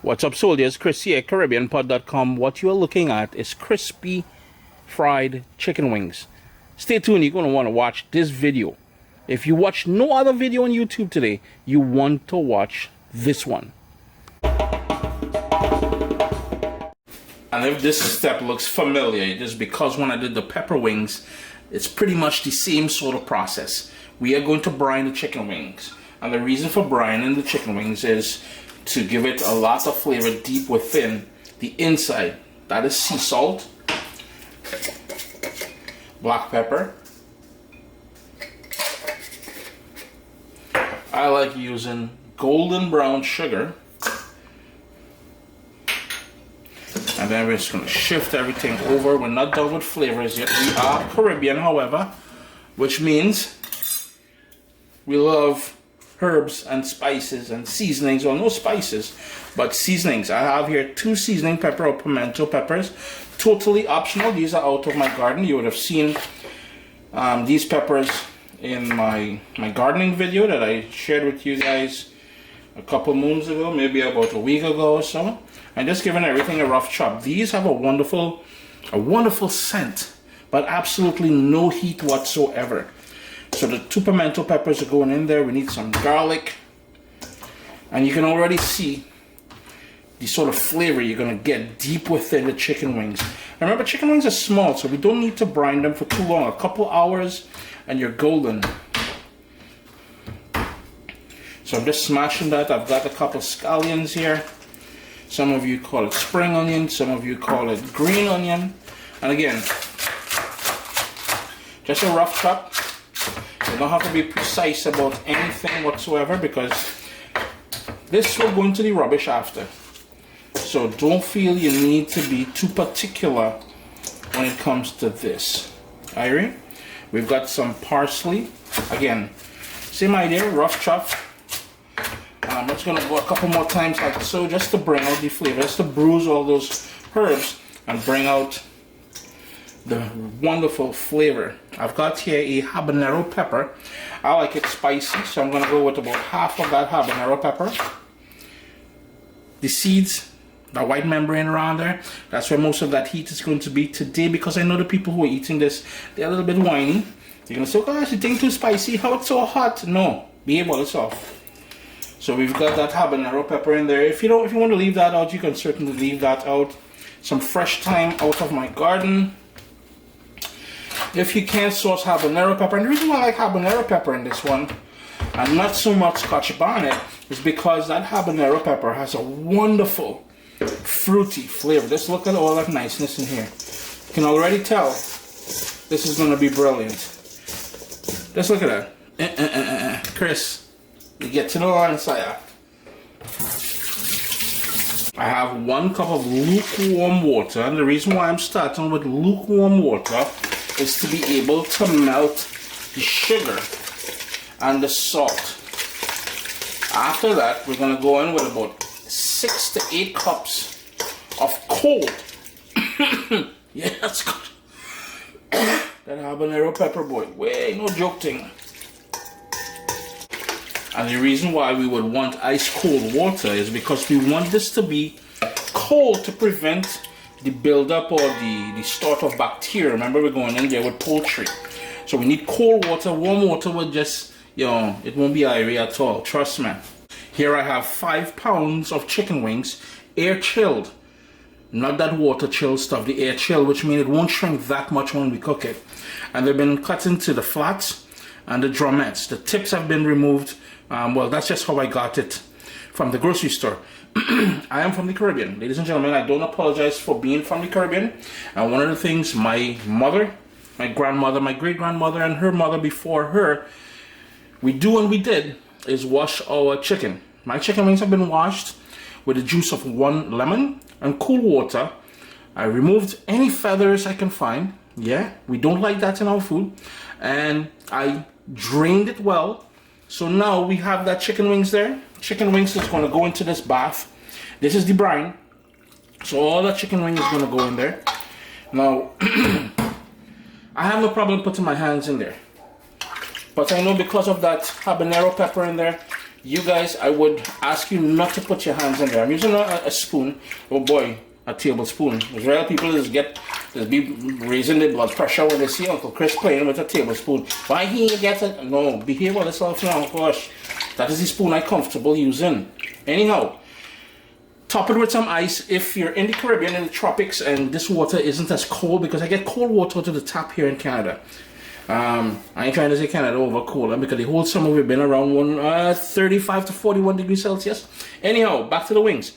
What's up, soldiers? Chris here, CaribbeanPod.com. What you are looking at is crispy fried chicken wings. Stay tuned, you're going to want to watch this video. If you watch no other video on YouTube today, you want to watch this one. And if this step looks familiar, it is because when I did the pepper wings, it's pretty much the same sort of process. We are going to brine the chicken wings. And the reason for brining the chicken wings is to give it a lot of flavor deep within the inside. That is sea salt, black pepper. I like using golden brown sugar. And then we're just going to shift everything over. We're not done with flavors yet. We are Caribbean, however, which means we love herbs and spices and seasonings. Well, no spices, but seasonings. I have here 2 seasoning pepper or pimento peppers, totally optional. These are out of my garden. You would have seen these peppers in my gardening video that I shared with you guys a couple moons ago, maybe about a week ago or so. I'm just giving everything a rough chop. These have a wonderful scent, but absolutely no heat whatsoever. So the 2 pimento peppers are going in there. We need some garlic. And you can already see the sort of flavor you're going to get deep within the chicken wings. And remember, chicken wings are small, so we don't need to brine them for too long. A couple hours and you're golden. So I'm just smashing that. I've got a couple scallions here. Some of you call it spring onion. Some of you call it green onion. And again, just a rough chop. You don't have to be precise about anything whatsoever because this will go into the rubbish after. So don't feel you need to be too particular when it comes to this. Irene, we've got some parsley. Again, same idea, rough chop. I'm just going to go a couple more times like so, just to bring out the flavor, just to bruise all those herbs and bring out the wonderful flavor. I've got here a habanero pepper. I like it spicy, so I'm going to go with about half of that habanero pepper. The seeds, the white membrane around there, that's where most of that heat is going to be today, because I know the people who are eating this, they're a little bit whiny. You're going to say, oh gosh, you think too spicy, how it's so hot? No, behave well, it's off. So we've got that habanero pepper in there. If you want to leave that out, you can certainly leave that out. Some fresh thyme out of my garden. If you can't source habanero pepper, and the reason why I like habanero pepper in this one, and not so much Scotch bonnet, is because that habanero pepper has a wonderful fruity flavor. Just look at all that niceness in here. You can already tell this is going to be brilliant. Just look at that. Chris, you get to know inside. I have 1 cup of lukewarm water, and the reason why I'm starting with lukewarm water is to be able to melt the sugar and the salt. After that, we're going to go in with about 6 to 8 cups of cold. Yeah, that's good. That habanero pepper, boy, way no joke thing. And the reason why we would want ice cold water is because we want this to be cold to prevent the buildup or the start of bacteria. Remember, we're going in there with poultry. So we need cold water. Warm water would just, it won't be irie at all. Trust me. Here I have 5 pounds of chicken wings, air chilled. Not that water chilled stuff, the air chilled, which means it won't shrink that much when we cook it. And they've been cut into the flats and the drumettes. The tips have been removed. Well, that's just how I got it from the grocery store. I am from the Caribbean. Ladies and gentlemen, I don't apologize for being from the Caribbean. And one of the things my mother, my grandmother, my great-grandmother, and her mother before her, we do and we did, is wash our chicken. My chicken wings have been washed with the juice of 1 lemon and cool water. I removed any feathers I can find. Yeah, we don't like that in our food. And I drained it well. So now we have that chicken wings there. Chicken wings is going to go into this bath. This is the brine. So all that chicken wing is going to go in there. Now, I have no problem putting my hands in there. But I know because of that habanero pepper in there, You guys, I would ask you not to put your hands in there. I'm using a spoon. Oh boy, a tablespoon. Israeli people just be raising their blood pressure when they see Uncle Chris playing with a tablespoon. Why he gets it? No, behave with yourself now, gosh. That is the spoon I'm comfortable using. Anyhow, top it with some ice if you're in the Caribbean, in the tropics, and this water isn't as cold, because I get cold water to the tap here in Canada. I ain't trying to say Canada over cold, because the whole summer we've been around 35 to 41 degrees Celsius. Anyhow, back to the wings.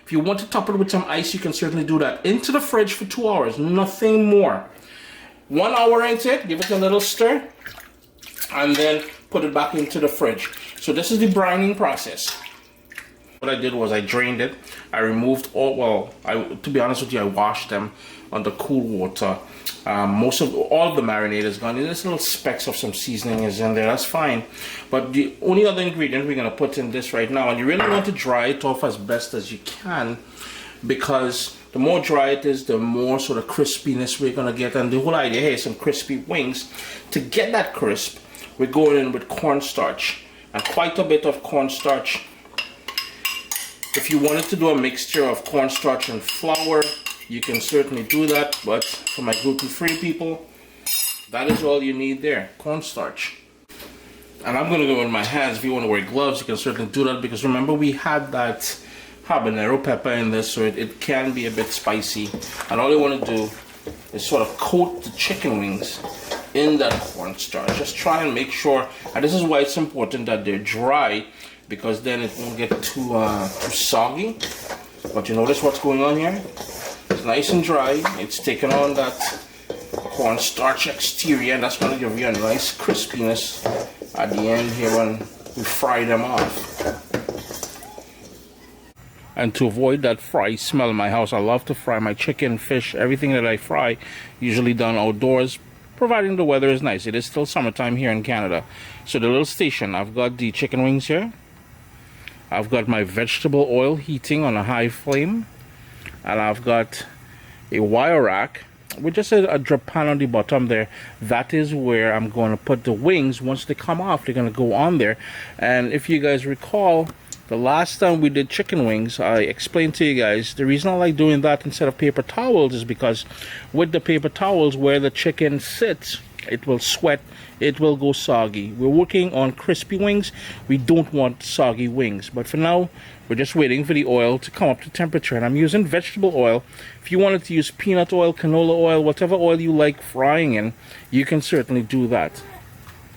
If you want to top it with some ice, you can certainly do that. Into the fridge for 2 hours, nothing more. 1 hour into it, give it a little stir, and then put it back into the fridge. So this is the brining process. What I did was I drained it. I removed all, to be honest with you, I washed them under cool water. All of the marinade is gone. There's little specks of some seasoning is in there. That's fine. But the only other ingredient we're going to put in this right now, and you really want to dry it off as best as you can, because the more dry it is, the more sort of crispiness we're going to get. And the whole idea here is some crispy wings. To get that crisp, we're going in with cornstarch, and quite a bit of cornstarch. If you wanted to do a mixture of cornstarch and flour, you can certainly do that, but for my gluten-free people, that is all you need there, cornstarch. And I'm going to go with my hands. If you want to wear gloves, you can certainly do that, because remember we had that habanero pepper in this, so it can be a bit spicy. And all you want to do is sort of coat the chicken wings in that cornstarch. Just try and make sure, and this is why it's important that they're dry, because then it won't get too soggy. But you notice what's going on here? It's nice and dry. It's taken on that cornstarch exterior, and that's going to give you a nice crispiness at the end here when we fry them off. And to avoid that fry smell in my house, I love to fry my chicken, fish, everything that I fry, usually done outdoors, providing the weather is nice. It is still summertime here in Canada. So the little station, I've got the chicken wings here. I've got my vegetable oil heating on a high flame. And I've got a wire rack with just a drip pan on the bottom there. That is where I'm going to put the wings. Once they come off, they're going to go on there. And if you guys recall, the last time we did chicken wings, I explained to you guys the reason I like doing that instead of paper towels is because with the paper towels, where the chicken sits, it will sweat, it will go soggy. We're working on crispy wings. We don't want soggy wings. But for now, we're just waiting for the oil to come up to temperature. And I'm using vegetable oil. If you wanted to use peanut oil, canola oil, whatever oil you like frying in, you can certainly do that.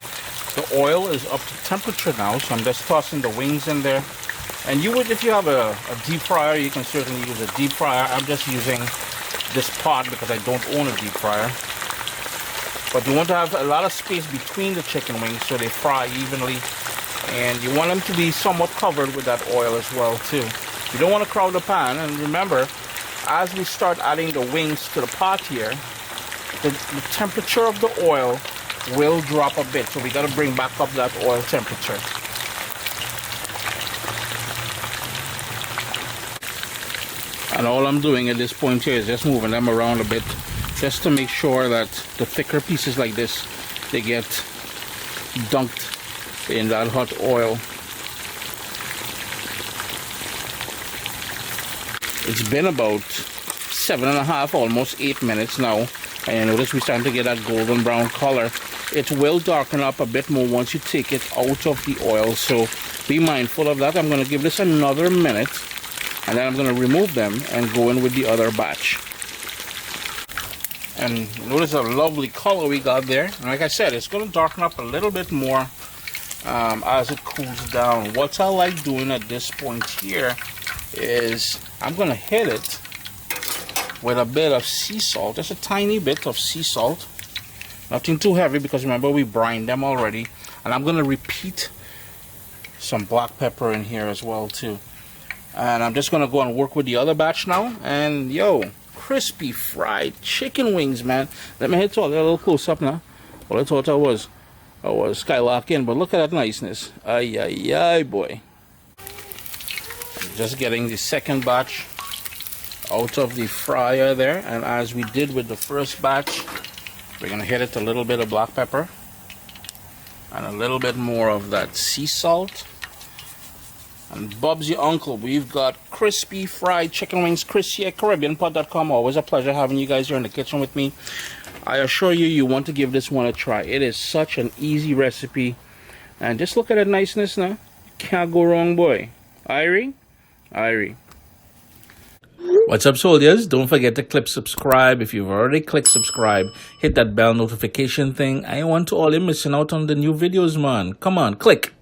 The oil is up to temperature now, so I'm just tossing the wings in there. And you would, if you have a deep fryer, you can certainly use a deep fryer. I'm just using this pot because I don't own a deep fryer. But you want to have a lot of space between the chicken wings so they fry evenly. And you want them to be somewhat covered with that oil as well too. You don't want to crowd the pan. And remember, as we start adding the wings to the pot here, the temperature of the oil will drop a bit. So we got to bring back up that oil temperature. And all I'm doing at this point here is just moving them around a bit, just to make sure that the thicker pieces like this, they get dunked in that hot oil. It's been about 7.5, almost 8 minutes now, and notice we're starting to get that golden brown color. It will darken up a bit more once you take it out of the oil, so be mindful of that. I'm going to give this another minute, and then I'm going to remove them and go in with the other batch. And notice a lovely color we got there. And like I said, it's going to darken up a little bit more as it cools down. What I like doing at this point here is I'm going to hit it with a bit of sea salt, just a tiny bit of sea salt. Nothing too heavy because remember we brined them already. And I'm going to repeat some black pepper in here as well too. And I'm just going to go and work with the other batch now. And yo, crispy fried chicken wings, man. Let me hit all a little close up now. Well, I thought I was skylarking, but look at that niceness. Ay, ay, ay, boy. Just getting the second batch out of the fryer there. And as we did with the first batch, we're going to hit it a little bit of black pepper and a little bit more of that sea salt. And Bob's your uncle. We've got crispy fried chicken wings. Chris here, CaribbeanPot.com. Always a pleasure having you guys here in the kitchen with me. I assure you, you want to give this one a try. It is such an easy recipe. And just look at the niceness now. Can't go wrong, boy. Irie? Irie. What's up, soldiers? Don't forget to click subscribe. If you've already clicked subscribe, hit that bell notification thing. I want to all you missing out on the new videos, man. Come on, click.